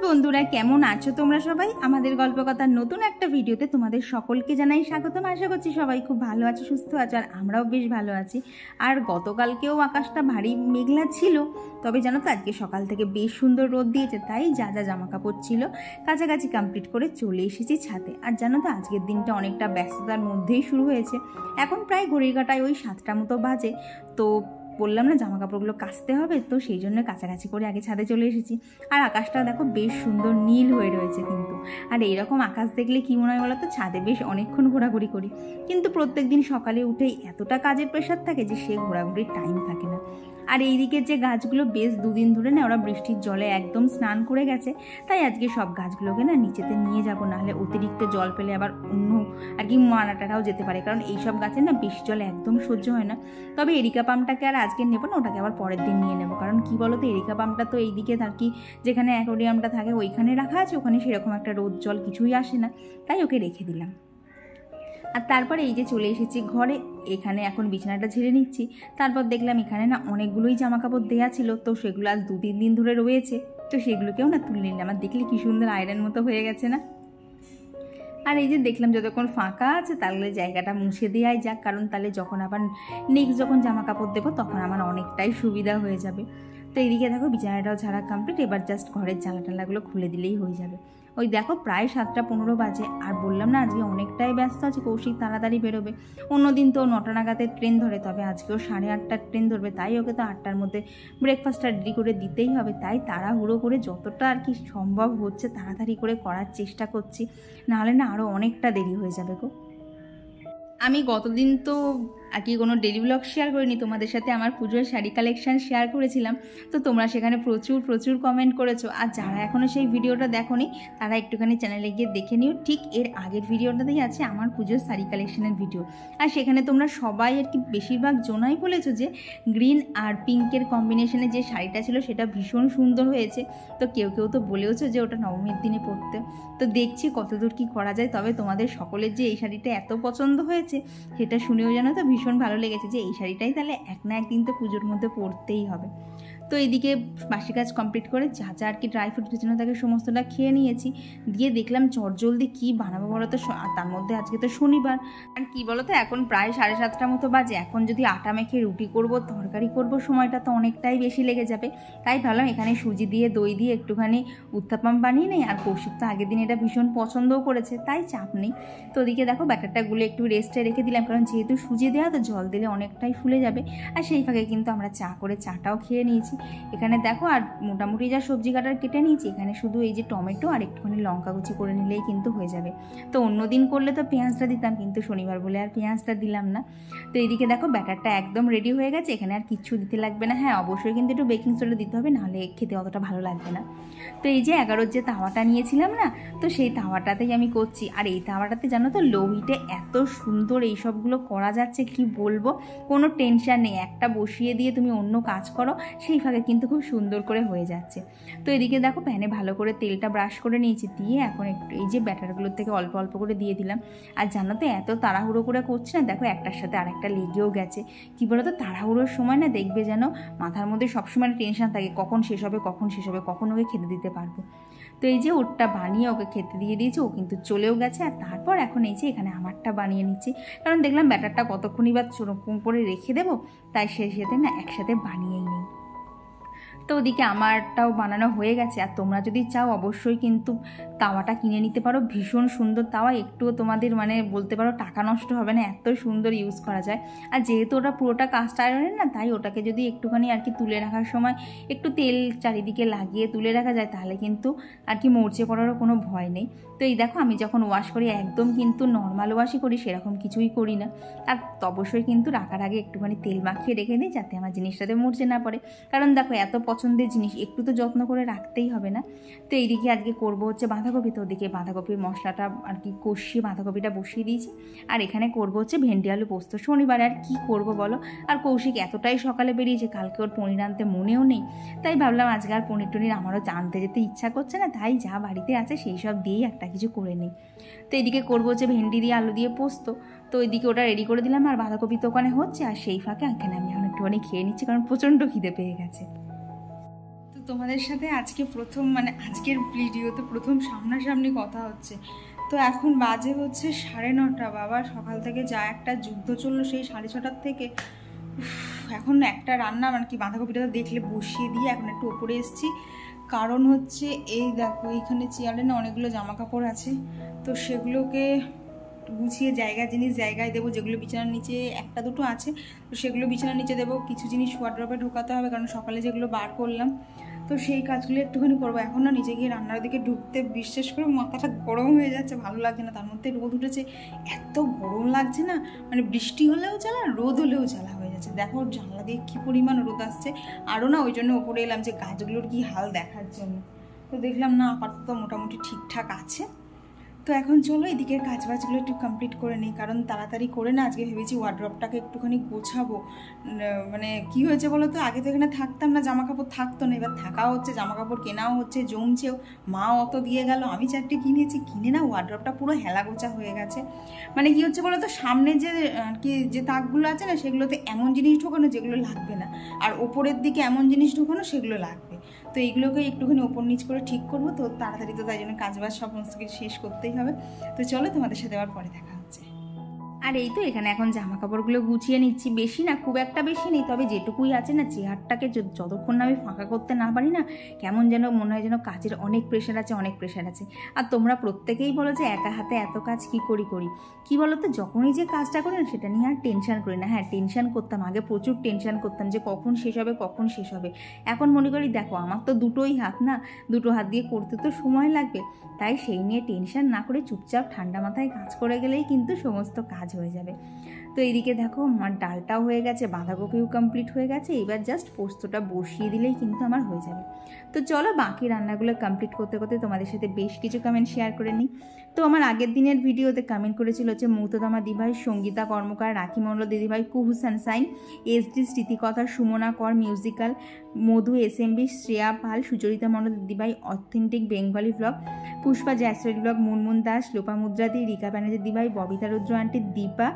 বন্ধুরা কেমন আছো তোমরা সবাই? আমাদের গল্পকথার নতুন একটা ভিডিওতে তোমাদের সকলকে জানাই স্বাগতম। আশা করছি সবাই খুব ভালো আছো, সুস্থ আছো, আর আমরাও বেশ ভালো আছি। আর গতকালকেও আকাশটা ভারী মেঘলা ছিল, তবে জানো তো আজকে সকাল থেকে বেশ সুন্দর রোদ দিয়েছে। তাই যা যা জামা কাপড় ছিল কাছাকাছি কমপ্লিট করে চলে এসেছি ছাদে। আর জানো তো আজকের দিনটা অনেকটা ব্যস্ততার মধ্যেই শুরু হয়েছে। এখন প্রায় ঘড়ির কাঁটায় ওই 7টা মতো বাজে। তো বললাম না জামা কাপড়গুলো কাচতে হবে, তো সেই জন্য কাছাকাছি করে আগে ছাদে চলে এসেছি। আর আকাশটা দেখো বেশ সুন্দর নীল হয়ে রয়েছে কিন্তু। আর এইরকম আকাশ দেখলে কি মনে হয় বলো তো, ছাদে বেশ অনেকক্ষণ ঘোরাঘুরি করি। কিন্তু প্রত্যেক দিন সকালে উঠেই এতটা কাজের প্রেশার থাকে যে সে ঘোরাঘুরির টাইম থাকে না। আর এইদিকে যে গাছগুলো বেশ দুদিন ধরে না ওরা বৃষ্টির জলে একদম স্নান করে গেছে, তাই আজকে সব গাছগুলোকে না নিচেতে নিয়ে যাবো, নাহলে অতিরিক্ত জল পেলে আবার অন্য আর কি মারাটাটাও যেতে পারে। কারণ এইসব গাছের না বেশি জল একদম সহ্য হয় না। তবে এরিকা পামটাকে আর আজকে নেবো না, ওটাকে আবার পরের দিন নিয়ে নেবো। কারণ কি বলো তো, এরিকা পামটা তো এইদিকে থাকি যেখানে অ্যাকোয়ারিয়ামটা থাকে ওইখানে রাখা আছে, ওখানে সেরকম একটা রোদ জল কিছুই আসে না, তাই ওকে রেখে দিলাম। আর তারপরে এই যে চলে এসেছি ঘরে, এখানে এখন বিছানাটা ঝেড়ে নিচ্ছি। তারপর দেখলাম এখানে না অনেকগুলোই জামা কাপড় দেওয়া ছিল, তো সেগুলো আজ 2-3 দিন ধরে রয়েছে, তো সেগুলোকেও না তুলে নিলাম। আর দেখলে কি সুন্দর আয়রন মতো হয়ে গেছে না। আর এই যে দেখলাম যতক্ষণ ফাঁকা আছে তাহলে জায়গাটা মুছে দেওয়াই যাক, কারণ তাহলে যখন আবার নেক্সট যখন জামা কাপড় দেবো তখন আমার অনেকটাই সুবিধা হয়ে যাবে। তো এইদিকে দেখো বিছানাটাও ঝাড়া কমপ্লিট, এবার জাস্ট ঘরের জানলা টালাগুলো খুলে দিলেই হয়ে যাবে। ওই দেখো প্রায় 7টা 15 বাজে। আর বললাম না আজকে অনেকটাই ব্যস্ত আছে, কৌশিক তাড়াতাড়ি বেরোবে। অন্যদিন তো 9টা নাগাদের ট্রেন ধরে, তবে আজকেও 8:30টার ট্রেন ধরবে, তাই ওকে তো 8টার মধ্যে ব্রেকফাস্টটা রেডি করে দিতেই হবে। তাই তাড়াহুড়ো করে যতটা আর কি সম্ভব হচ্ছে তাড়াতাড়ি করে করার চেষ্টা করছি, নাহলে না আরও অনেকটা দেরি হয়ে যাবে গো। আমি গতদিন তো আর কি কোনো ডেলি ব্লগ শেয়ার করিনি তোমাদের সাথে, আমার পুজোর শাড়ি কালেকশান শেয়ার করেছিলাম। তো তোমরা সেখানে প্রচুর কমেন্ট করেছো। আর যারা এখনও সেই ভিডিওটা দেখোনি তারা একটুখানি চ্যানেলে গিয়ে দেখে নিও। ঠিক এর আগের ভিডিওটাতেই আছে আমার পুজোর শাড়ি কালেকশানের ভিডিও। আর সেখানে তোমরা সবাই আর কি বেশিরভাগ জনাই বলেছো যে গ্রিন আর পিঙ্কের কম্বিনেশনে যে শাড়িটা ছিল সেটা ভীষণ সুন্দর হয়েছে। তো কেউ তো বলেওছো যে ওটা নবমীর দিনে পরতে। তো দেখছি কতদূর কি করা যায়। তবে তোমাদের সকলের যে এই শাড়িটা এত পছন্দ হয়েছে সেটা শুনেও জানো তো ভীষণ ভালো লেগেছে, যে এই শাড়িটাই তাহলে এক না একদিন তো পুজোর মধ্যে পরতেই হবে। তো এইদিকে বাসি কাজ কমপ্লিট করে যা যা আর কি ড্রাই ফ্রুট ভেজানো থাকে সমস্তটা খেয়ে নিয়েছি। দিয়ে দেখলাম চটজলদি কী বানাবো বলো তো, তার মধ্যে আজকে তো শনিবার। আর কি বলো তো এখন প্রায় 7:30টা মতো বাজে। এখন যদি আটা মেখে রুটি করব তরকারি করব সময়টা তো অনেকটাই বেশি লেগে যাবে। তাই ভাবলাম এখানে সুজি দিয়ে দই দিয়ে একটুখানি উত্তাপাম বানিয়ে নেই। আর কৌশিক তো আগের দিন এটা ভীষণ পছন্দও করেছে, তাই চাপ নেই। তো ওদিকে দেখো ব্যাটারটা গুলো একটু রেস্টে রেখে দিলাম, কারণ যেহেতু সুজি দেওয়া তো জল দিলে অনেকটাই ফুলে যাবে। আর সেই ফাঁকে কিন্তু আমরা চাটাও খেয়ে নিয়েছি। এখানে দেখো আর মোটামুটি যা সবজি কাটার কেটে নিয়েছি, এখানে শুধু এই যে টমেটো আর একটুখানি লঙ্কা কুচি করে নিলেই কিন্তু হয়ে যাবে। তো অন্য দিন করলে তো পেঁয়াজটা দিতাম, কিন্তু শনিবার বলে আর পেঁয়াজটা দিলাম না। তো এইদিকে দেখো ব্যাটারটা একদম রেডি হয়ে গেছে, এখানে আর কিচ্ছু দিতে লাগবে না। হ্যাঁ অবশ্যই কিন্তু একটু বেকিং সোডা দিতে হবে, নাহলে খেতে অতটা ভালো লাগবে না। তো এই যে 11 যে তাওয়াটা নিয়েছিলাম না, তো সেই তাওয়াটাতেই আমি করছি। আর এই তাওয়াটাতে জানো তো লো হিটে এত সুন্দর এইসবগুলো করা যাচ্ছে, কি বলবো, কোনো টেনশন নেই। একটা বসিয়ে দিয়ে তুমি অন্য কাজ করো, সেই ফাঁকে কিন্তু খুব সুন্দর করে হয়ে যাচ্ছে। তো এদিকে দেখো প্যানে ভালো করে তেলটা ব্রাশ করে নিয়েছি, দিয়ে এখন একটু এই যে ব্যাটারগুলোর থেকে অল্প অল্প করে দিয়ে দিলাম। আর জানো তো এত তাড়াহুড়ো করে করছি না, দেখো একটার সাথে আরেকটা লেগেও গেছে। কী বলো তো, তাড়াহুড়োর সময় না দেখবে যেন মাথার মধ্যে সবসময় টেনশন থাকে, কখন শেষ হবে কখন ওকে খেতে দিতে পারবো। তো এই যে ওরটা বানিয়ে ওকে খেতে দিয়ে দিয়েছি, ও কিন্তু চলেও গেছে। আর তারপর এখন এই যে এখানে আমারটা বানিয়ে নিচ্ছি, কারণ দেখলাম ব্যাটারটা কতক্ষণই বা চুরকম করে রেখে দেবো, তাই সাথে না একসাথে বানিয়েই নিই। তো ওদিকে আমারটাও বানানো হয়ে গেছে। আর তোমরা যদি চাও অবশ্যই কিন্তু তাওয়াটা কিনে নিতে পারো, ভীষণ সুন্দর তাওয়া, একটুও তোমাদের মানে বলতে পারো টাকা নষ্ট হবে না, এত সুন্দর ইউজ করা যায়। আর যেহেতু ওটা পুরোটা কাস্ট আয়রনের না, তাই ওটাকে যদি একটুখানি আর কি তুলে রাখার সময় একটু তেল চারিদিকে লাগিয়ে তুলে রাখা যায়, তাহলে কিন্তু আর কি মরচে পড়ারও কোনো ভয় নেই। তো এই দেখো আমি যখন ওয়াশ করি একদম কিন্তু নর্মাল ওয়াশই করি, সেরকম কিছুই করি না। আর অবশ্যই কিন্তু রাখার আগে একটুখানি তেল মাখিয়ে রেখে দিই, যাতে আমার জিনিসটাতে মরচে না পড়ে। কারণ দেখো এত পছন্দের জিনিস, একটু তো যত্ন করে রাখতেই হবে না। তো এইদিকে আজকে করবো হচ্ছে বাঁধাকপি। তো ওদিকে বাঁধাকপির মশলাটা আর কি কষিয়ে বাঁধাকপিটা বসিয়ে দিয়েছি। আর এখানে করবো হচ্ছে ভেন্ডি আলু পোস্ত। শনিবারে আর কি করব বলো। আর কৌশিক এতটাই সকালে বেরিয়েছে, কালকে ওর পনির আনতে মনেও নেই, তাই ভাবলাম আজকে আর পনির টনির আমারও আনতে যেতে ইচ্ছা করছে না, তাই যা বাড়িতে আছে সেই সব দিয়েই একটা কিছু করে নিই। তো এদিকে করবো হচ্ছে ভেন্ডি দিয়ে আলু দিয়ে পোস্ত। তো ওইদিকে ওটা রেডি করে দিলাম, আর বাঁধাকপি তো ওখানে হচ্ছে। আর সেই ফাঁকে এখানে আমি এখন একটুখানি খেয়ে নিচ্ছি, কারণ প্রচণ্ড খিদে পেয়ে গেছে। তো তোমাদের সাথে আজকে প্রথম মানে আজকের ভিডিওতে প্রথম সামনাসামনি কথা হচ্ছে। তো এখন বাজে হচ্ছে 9:30। বাবা সকাল থেকে যা একটা যুদ্ধ চললো সেই 6:30 থেকে এখন একটা রান্না মানে কি বাঁধাকপিটা দেখলে বসিয়ে দিয়ে এখন একটু ওপরে এসেছি। কারণ হচ্ছে এই দেখো এইখানে চেয়ারে না অনেকগুলো জামা কাপড় আছে, তো সেগুলোকে গুছিয়ে জায়গায় দেবো। যেগুলো বিছানার নিচে একটা দুটো আছে তো সেগুলো বিছানার নিচে দেবো। কিছু জিনিস ওয়ার্ড্রপে ঢোকাতে হবে কারণ সকালে যেগুলো বার করলাম, তো সেই কাজগুলো একটুখানি করবো। এখন না নিচে গিয়ে রান্নার দিকে ঢুকতে বিশ্বাস করে মাথাটা গরম হয়ে যাচ্ছে, ভালো লাগছে না। তার মধ্যে রোদ উঠেছে, এত গরম লাগছে না, মানে বৃষ্টি হলেও জ্বালা রোদ হলেও জ্বালা হয়ে যাচ্ছে। দেখো জানলা দিয়ে কী পরিমাণ রোদ আসছে। আরও না ওই জন্য ওপরে এলাম যে গাছগুলোর কী হাল দেখার জন্য। তো দেখলাম না আপাতত মোটামুটি ঠিকঠাক আছে। তো এখন চলো এদিকের কাজবাজগুলো একটু কমপ্লিট করে নিই, কারণ তাড়াতাড়ি করে না আজকে ভেবেছি ওয়ার্ড্রপটাকে একটুখানি গোছাবো। মানে কি হয়েছে বলো তো, আগে তো এখানে থাকতাম না, জামা কাপড় থাকতো না, এবার থাকাও হচ্ছে, জামা কাপড় কেনাও হচ্ছে, জমছেও। মা অত দিয়ে গেল, আমি 4টে কিনেছি, কিনে না ওয়ার্ড্রপটা পুরো হেলা গোছা হয়ে গেছে। মানে কি হচ্ছে বলো তো, সামনে যে আর কি যে তাকগুলো আছে না সেগুলোতে এমন জিনিস ঢোকানো যেগুলো লাগবে না, আর ওপরের দিকে এমন জিনিস ঢোকানো সেগুলো লাগবে। তো এইগুলোকে একটুখানি ওপর নিচ করে ঠিক করবো। তো তাড়াতাড়ি তো তাই জন্য কাজবাজ সমস্ত কিছু শেষ করতেই হবে। তো চলো তোমাদের সাথে আবার পরে দেখা হচ্ছে। আর এই তো এখানে এখন জামা কাপড়গুলো গুছিয়ে নিচ্ছি। বেশি না, খুব একটা বেশি নেই, তবে যেটুকুই আছে না চেয়ারটাকে যতক্ষণ না আমি ফাঁকা করতে না পারি না কেমন যেন মনে হয় যেন কাজের অনেক প্রেশার আছে। আর তোমরা প্রত্যেকেই বলো যে একা হাতে এত কাজ কি করি কি বলো তো, যখনই যে কাজটা করি না সেটা নিয়ে আর টেনশন করি না। হ্যাঁ টেনশন করতাম আগে, প্রচুর টেনশন করতাম যে কখন শেষ হবে। এখন মনে করি দেখো আমার তো দুটোই হাত না, দুটো হাত দিয়ে করতে তো সময় লাগবে, তাই সেই নিয়ে টেনশন না করে চুপচাপ ঠান্ডা মাথায় কাজ করে গেলেই কিন্তু সমস্ত কাজ হয়ে যাবে। তো এইদিকে দেখো আমার ডালটাও হয়ে গেছে, বাঁধাকপিও কমপ্লিট হয়ে গেছে, এবার জাস্ট পোস্তটা বসিয়ে দিলেই কিন্তু আমার হয়ে যাবে। তো চলো বাকি রান্নাগুলো কমপ্লিট করতে করতে তোমাদের সাথে বেশ কিছু কমেন্ট শেয়ার করে নিই। তো আমার আগের দিনের ভিডিওতে কমেন্ট করেছিল হচ্ছে মৌতমা দিভাই, সঙ্গীতা কর্মকার, রাখি মণ্ডল দিদিভাই, কুহু sunshine, SD Smritikatha, Sumana Kar musical, Madhu SMB, Shreya Pal, Sucharita Mondal দিদিভাই, অথেন্টিক বেঙ্গলি ব্লগ, পুষ্পা জ্যাসরের ব্লগ, মুনমুন দাস, লোপামুদ্রাদি, রিকা ব্যানার্জি দিদিভাই, Babita Rudra aunty, Dipa,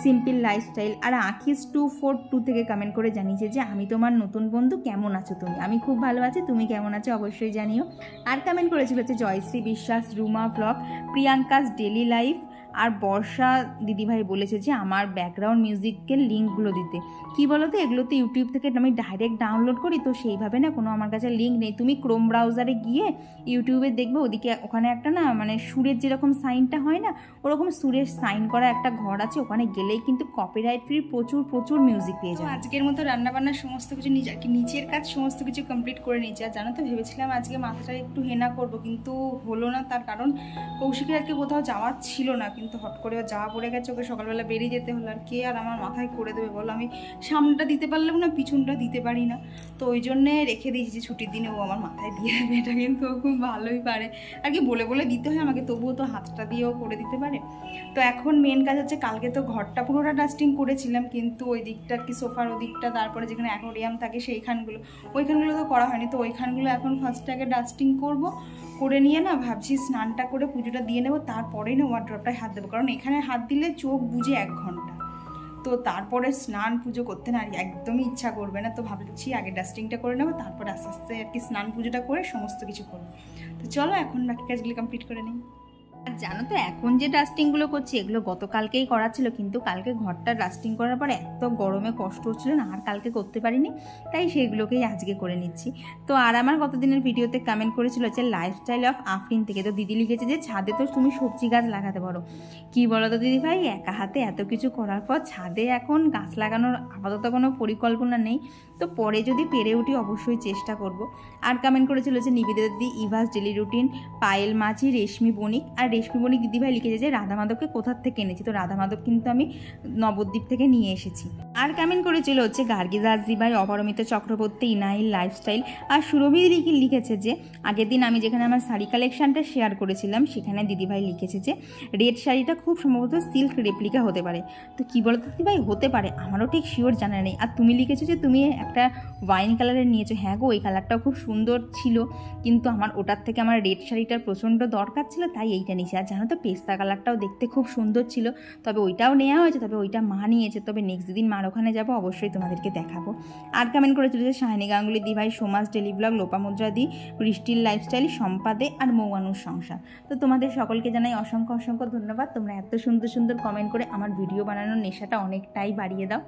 simple lifestyle আর আখিস 242 থেকে কমেন্ট করে জানিয়েছে যে আমি তোমার নতুন বন্ধু, কেমন আছো তুমি? আমি খুব ভালো আছি, তুমি কেমন আছো অবশ্যই জানিও। আর কমেন্ট করেছিল হচ্ছে Joyshree Biswas, Ruma blog, Priyanka's daily life, আর বর্ষা দিদিভাই বলেছে যে আমার ব্যাকগ্রাউন্ড মিউজিকের লিঙ্কগুলো দিতে। কি বলো তো, এগুলো তো ইউটিউব থেকে আমি ডাইরেক্ট ডাউনলোড করি, তো সেইভাবে না কোনো আমার কাছে লিঙ্ক নেই। তুমি ক্রোম ব্রাউজারে গিয়ে ইউটিউবে দেখবে, ওখানে একটা না মানে সুরের যেরকম সাইনটা হয় না, ওরকম সুরের সাইন করা একটা ঘর আছে, ওখানে গেলেই কিন্তু কপিরাইট ফ্রি প্রচুর মিউজিক পেয়ে যাবে। আজকের মতো রান্নাবান্নার সমস্ত কিছু নিচের কাজ সমস্ত কিছু কমপ্লিট করে নিয়েছি। আর জানো তো ভেবেছিলাম আজকে মাথাটা একটু হেনা করব, কিন্তু হলো না। তার কারণ কৌশিকের আজকে কোথাও যাওয়ার ছিল না, কিন্তু হট করে যাওয়া পড়ে গেছে, ওকে সকালবেলা বেরিয়ে যেতে হলো। আর কে আর আমার মাথায় করে দেবে বলো, আমি সামনেটা দিতে পারলাম না, পিছনটা দিতে পারি না, তো ওই জন্যে রেখে দিয়েছি যে ছুটির দিনে ও আমার মাথায় দিয়ে দেবে। এটা কিন্তু ও খুব ভালোই পারে আর কি, বলে দিতে হয় আমাকে, তবুও তো হাতটা দিয়েও করে দিতে পারে। তো এখন মেন কাজ হচ্ছে, কালকে তো ঘরটা পুরোটা ডাস্টিং করেছিলাম, কিন্তু ওই দিকটা আর কি সোফার ওদিকটা, তারপরে যেখানে অ্যাকোয়ারিয়াম থাকে ওইখানগুলো তো করা হয়নি। তো ওইখানগুলো এখন ফার্স্টে আগে ডাস্টিং করে নিয়ে না ভাবছি স্নানটা করে পুজোটা দিয়ে নেবো, তারপরেই না ওয়ার্ড্রপটায় হাত দেবো, কারণ এখানে হাত দিলে চোখ বুজে 1 ঘন্টা, তো তারপরে স্নান পুজো করতে না একদমই ইচ্ছা করবে না। তো ভাবছি আগে ডাস্টিংটা করে নেবো, তারপরে আস্তে আস্তে আর কি স্নান পুজোটা করে সমস্ত কিছু করবো। তো চলো এখন বাকি কাজগুলো কমপ্লিট করে নিই। আর জানো তো এখন যে ডাস্টিংগুলো করছি এগুলো গতকালকেই করা ছিল, কিন্তু কালকে ঘরটা ডাস্টিং করার পর এত গরমে কষ্ট হচ্ছিল না, আর কালকে করতে পারিনি, তাই সেগুলোকেই আজকে করে নিচ্ছি। তো আর আমার গতদিনের ভিডিওতে কমেন্ট করেছিল হচ্ছে লাইফস্টাইল অফ আফরিন থেকে, তো দিদি লিখেছে যে ছাদে তো তুমি সবজি গাছ লাগাতে পারো। কি বলো তো দিদি ভাই, একা হাতে এত কিছু করার পর ছাদে এখন গাছ লাগানোর আপাতত কোনো পরিকল্পনা নেই, তো পরে যদি পেরে উঠি অবশ্যই চেষ্টা করব। আর কমেন্ট করেছিল যে নিবেদিতা দিদি, ইভাস ডেলি রুটিন, পায়েল মাঝি, রেশমি বণিক, আর রেশমি বণিক দিদিভাই লিখেছে যে রাধা মাধবকে কোথার থেকে এনেছি। তো রাধা মাধব কিন্তু আমি নবদ্বীপ থেকে নিয়ে এসেছি। আর কমেন্ট করেছিল হচ্ছে গার্গী দাস দিদিভাই, অপরমিতা চক্রবর্তী, ইনাইল লাইফস্টাইল, আর সুরভি লিখেছে যে আগের দিন আমি যেখানে আমার শাড়ি কালেকশনটা শেয়ার করেছিলাম সেখানে দিদিভাই লিখেছে যে রেড শাড়িটা খুব সম্ভবত সিল্ক রেপ্লিকা হতে পারে। তো কী বলো তো দিদিভাই, হতে পারে, আমারও ঠিক শিওর জানা নেই। আর তুমি লিখেছো যে তুমি একটা ওয়াইন কালারের নিয়েছো। হ্যাঁ গো, ওই কালারটাও খুব সুন্দর ছিল, কিন্তু আমার ওটার থেকে আমার রেড শাড়িটার প্রচণ্ড দরকার ছিল, তাই এইটা নিয়েছি। নিয়েছি। আর জানো তো পেস্তা কালারটাও দেখতে খুব সুন্দর ছিল, তবে ওইটাও নেওয়া হয়েছে, তবে ওইটা মা নিয়েছে। তবে নেক্সট দিন মার ওখানে যাবো, অবশ্যই তোমাদেরকে দেখাবো। আর কমেন্ট করে চলেছে শাহিনী গাঙ্গুলি দি, ভাই সোমাস ডেলি ব্লগ, লোপামুদ্রা দি, বৃষ্টির লাইফস্টাইল, সম্পাদে আর মৌয়ানুর সংসার। তো তোমাদের সকলকে জানাই অসংখ্য অসংখ্য ধন্যবাদ। তোমরা এত সুন্দর সুন্দর কমেন্ট করে আমার ভিডিও বানানোর নেশাটা অনেকটাই বাড়িয়ে দাও।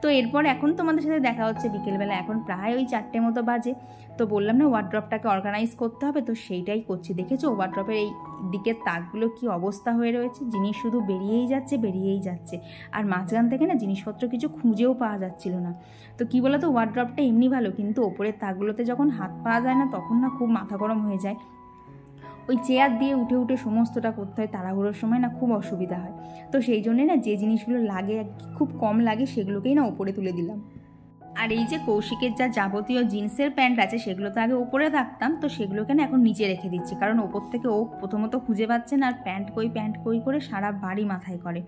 তো এরপর এখন তোমাদের সাথে দেখা হচ্ছে বিকেলবেলা, এখন প্রায় ওই 4টে মতো বাজে। তো বললাম না ওয়ার্ড্রপটাকে অর্গানাইজ করতে হবে, তো সেইটাই করছি। দেখেছো ওয়ার্ড্রপের এই দিকের তাকগুলো কি অবস্থা হয়ে রয়েছে, জিনিস শুধু বেরিয়েই যাচ্ছে। আর মাঝখান থেকে না জিনিসপত্র কিছু খুঁজেও পাওয়া যাচ্ছিল না। তো কী বলো তো, ওয়ার্ড্রপটা এমনি ভালো, কিন্তু ওপরের তাকগুলোতে যখন হাত পাওয়া যায় না, তখন না খুব মাথা গরম হয়ে যায়। ওই চেয়ার দিয়ে উঠে উঠে সমস্তটা করতে হয়, তাড়াহুড়োর সময় না খুব অসুবিধা হয়। তো সেই জন্যে না যে জিনিসগুলো লাগে, খুব কম লাগে, সেগুলোকেই না ওপরে তুলে দিলাম। আর এই যে কৌশিকের যা যাবতীয় জিন্সের প্যান্ট আছে, সেগুলো তো আগে ওপরে রাখতাম, তো সেগুলোকে না এখন নিচে রেখে দিচ্ছি, কারণ ওপর থেকে ও প্রথমত খুঁজে পাচ্ছে না, আর প্যান্ট কই করে সারা বাড়ি মাথায় করে।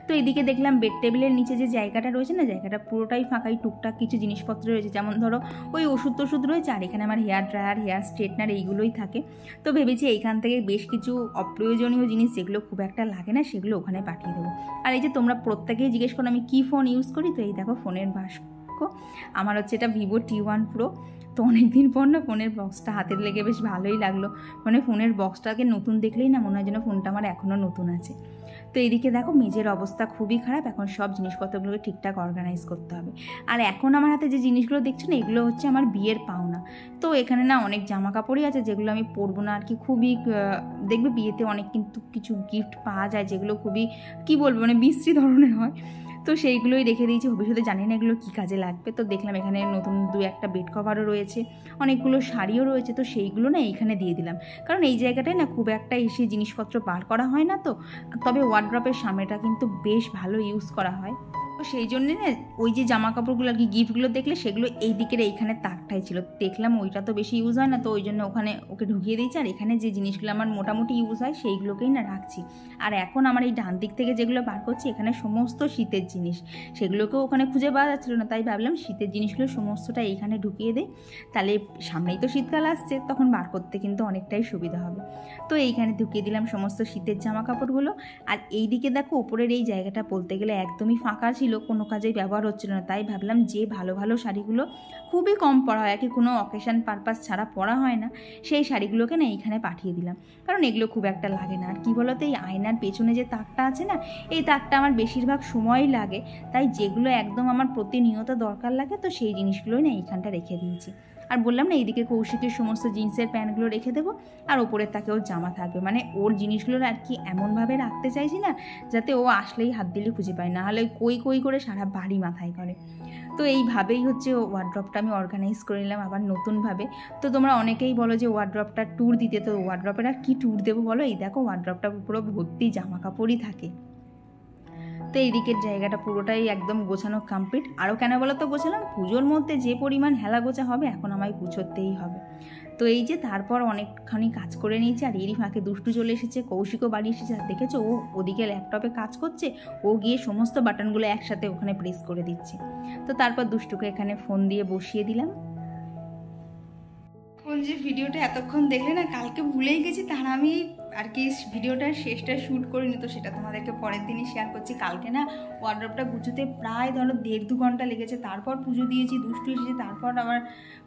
তো এদিকে দেখলাম বেড টেবিলের নিচে যে জায়গাটা রয়েছে না, জায়গাটা পুরোটাই ফাঁকাই, টুকটাক কিছু জিনিসপত্র রয়েছে, যেমন ধরো ওই ওষুধ রয়েছে, আর এখানে আমার হেয়ার ড্রায়ার, হেয়ার স্ট্রেটনার এইগুলোই থাকে। তো ভেবেছি এইখান থেকে বেশ কিছু অপ্রয়োজনীয় জিনিস যেগুলো খুব একটা লাগে না, সেগুলো ওখানে পাঠিয়ে দেবো। আর এই যে তোমরা প্রত্যেকেই জিজ্ঞেস করো আমি কী ফোন ইউজ করি, তো এই দেখো ফোনের ভাস, আমার হচ্ছে এটা ভিভো T1 Pro। তো অনেকদিন পর না ফোনের বক্সটা হাতের লেগে বেশ ভালোই লাগলো, মানে ফোনের বক্সটাকে নতুন দেখলেই না মনে হয় যেন ফোনটা আমার এখনও নতুন আছে। তো এদিকে দেখো মেজের অবস্থা খুবই খারাপ, এখন সব জিনিসপত্রগুলোকে ঠিকঠাক অর্গানাইজ করতে হবে। আর এখন আমার হাতে যে জিনিসগুলো দেখছো না, এগুলো হচ্ছে আমার বিয়ের পাওনা। তো এখানে না অনেক জামা কাপড়ই আছে যেগুলো আমি পরবো না আর কি, খুবই দেখবে বিয়েতে অনেক কিন্তু কিছু গিফট পাওয়া যায় যেগুলো খুবই কী বলবো মানে বিশ্রী ধরনের হয়, তো সেইগুলোই রেখে দিয়েছি। ভবিষ্যতে জানি না এগুলো কী কাজে লাগবে। তো দেখলাম এখানে নতুন 2-1টা বেড কভারও রয়েছে, অনেকগুলো শাড়িও রয়েছে, তো সেইগুলো না এইখানে দিয়ে দিলাম, কারণ এই জায়গাটায় না খুব একটা এসে জিনিসপত্র বার করা হয় না। তো তবে ওয়ার্ড্রপের সামনেটা কিন্তু বেশ ভালো ইউজ করা হয়, তো সেই জন্যে না ওই যে জামা কাপড়গুলো আর কি গিফটগুলো দেখলে সেগুলো এই দিকের এইখানে তাকটাই ছিল, দেখলাম ওইটা তো বেশি ইউজ হয় না, তো ওই জন্য ওখানে ওকে ঢুকিয়ে দিয়েছি। আর এখানে যে জিনিসগুলো আমার মোটামুটি ইউজ হয় সেইগুলোকেই না রাখছি। আর এখন আমার এই ডান দিক থেকে যেগুলো বার করছি, এখানে সমস্ত শীতের জিনিস, সেগুলোকেও ওখানে খুঁজে পাওয়া যাচ্ছিল না, তাই ভাবলাম শীতের জিনিসগুলো সমস্তটা এইখানে ঢুকিয়ে দেয়, তাহলে সামনেই তো শীতকাল আসছে, তখন বার করতে কিন্তু অনেকটাই সুবিধা হবে। তো এইখানে ঢুকিয়ে দিলাম সমস্ত শীতের জামা কাপড়গুলো। আর এই দিকে দেখো ওপরের এই জায়গাটা বলতে গেলে একদমই ফাঁকা ছিল, কোনো কাজেই ব্যবহার হচ্ছিল না, তাই ভাবলাম যে ভালো ভালো শাড়িগুলো খুবই কম পরা হয় আর কি, কোনো অকেশন পারপাস ছাড়া পরা হয় না, সেই শাড়িগুলোকে না এইখানে পাঠিয়ে দিলাম, কারণ এগুলো খুব একটা লাগে না। আর কি বলতো, এই আয়নার পেছনে যে তাকটা আছে না, এই তাকটা আমার বেশিরভাগ সময়ই লাগে, তাই যেগুলো একদম আমার প্রতিনিয়ত দরকার লাগে, তো সেই জিনিসগুলোই না এইখানটা রেখে দিয়েছি। আর বললাম না এইদিকে কৌশিকের সমস্ত জিন্সের প্যান্টগুলো রেখে দেবো, আর ওপরের তাকে ওর জামা থাকবে, মানে ওর জিনিসগুলো আর কি এমনভাবে রাখতে চাইছি না যাতে ও আসলেই হাত দিলে খুঁজে পায়, না হলে কই করে সারা বাড়ি মাথায় করে। তো এইভাবেই হচ্ছে ওয়ার্ড্রপটা আমি অর্গানাইজ করে নিলাম আবার নতুনভাবে। তো তোমরা অনেকেই বলো যে ওয়ার্ড্রপটা ট্যুর দিতে, তো ওয়ার্ড্রপের আর কি ট্যুর দেবো বলো, এই দেখো ওয়ার্ড্রপটা পুরো ভর্তি জামা কাপড়ই থাকে। তো এই দিকের জায়গাটা পুরোটাই একদম গোছানো কমপ্লিট। আরও কেন বলো তো গোছালাম, পুজোর মধ্যে যে পরিমাণ হেলা গোছা হবে এখন আমায় গুছোতেই হবে। তো এই যে তারপর অনেকখানি কাজ করে নিয়েছি, আর এরই ফাঁকে দুষ্টু চলে এসেছে, কৌশিকও বাড়ি এসেছে। আর দেখেছো ও ওদিকে ল্যাপটপে কাজ করছে, ও গিয়ে সমস্ত বাটনগুলো একসাথে ওখানে প্রেস করে দিচ্ছে। তো তারপর দুষ্টুকে এখানে ফোন দিয়ে বসিয়ে দিলাম। কোন যে ভিডিওটা এতক্ষণ দেখলে না, কালকে ভুলেই গেছি, তার আমি আর কি ভিডিওটার শেষটা শ্যুট করিনি, তো সেটা তোমাদেরকে পরের দিনই শেয়ার করছি। কালকে না ওয়ার্ড্রপটা গুছোতে প্রায় ধরো 1.5-2 ঘন্টা লেগেছে, তারপর পুজো দিয়েছি, দুষ্টু এসেছে, তারপর আবার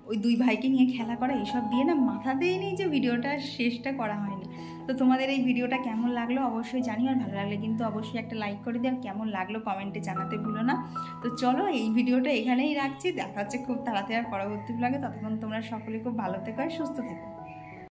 ওই 2 ভাইকে নিয়ে খেলা করা, এইসব দিয়ে না মাথাতেই নেই যে ভিডিওটা শেষটা করা হয়নি। তো তোমাদের এই ভিডিওটা কেমন লাগলো অবশ্যই জানিও, আর ভালো লাগলে কিন্তু অবশ্যই একটা লাইক করে দিও, আর কেমন লাগলো কমেন্টে জানাতে ভুলো না। তো চলো এই ভিডিওটা এখানেই রাখছি, দেখা হচ্ছে খুব তাড়াতাড়ি আর পরবর্তী ব্লগে। ততক্ষণ তোমরা সকলে খুব ভালো থেকো আর সুস্থ থেকো।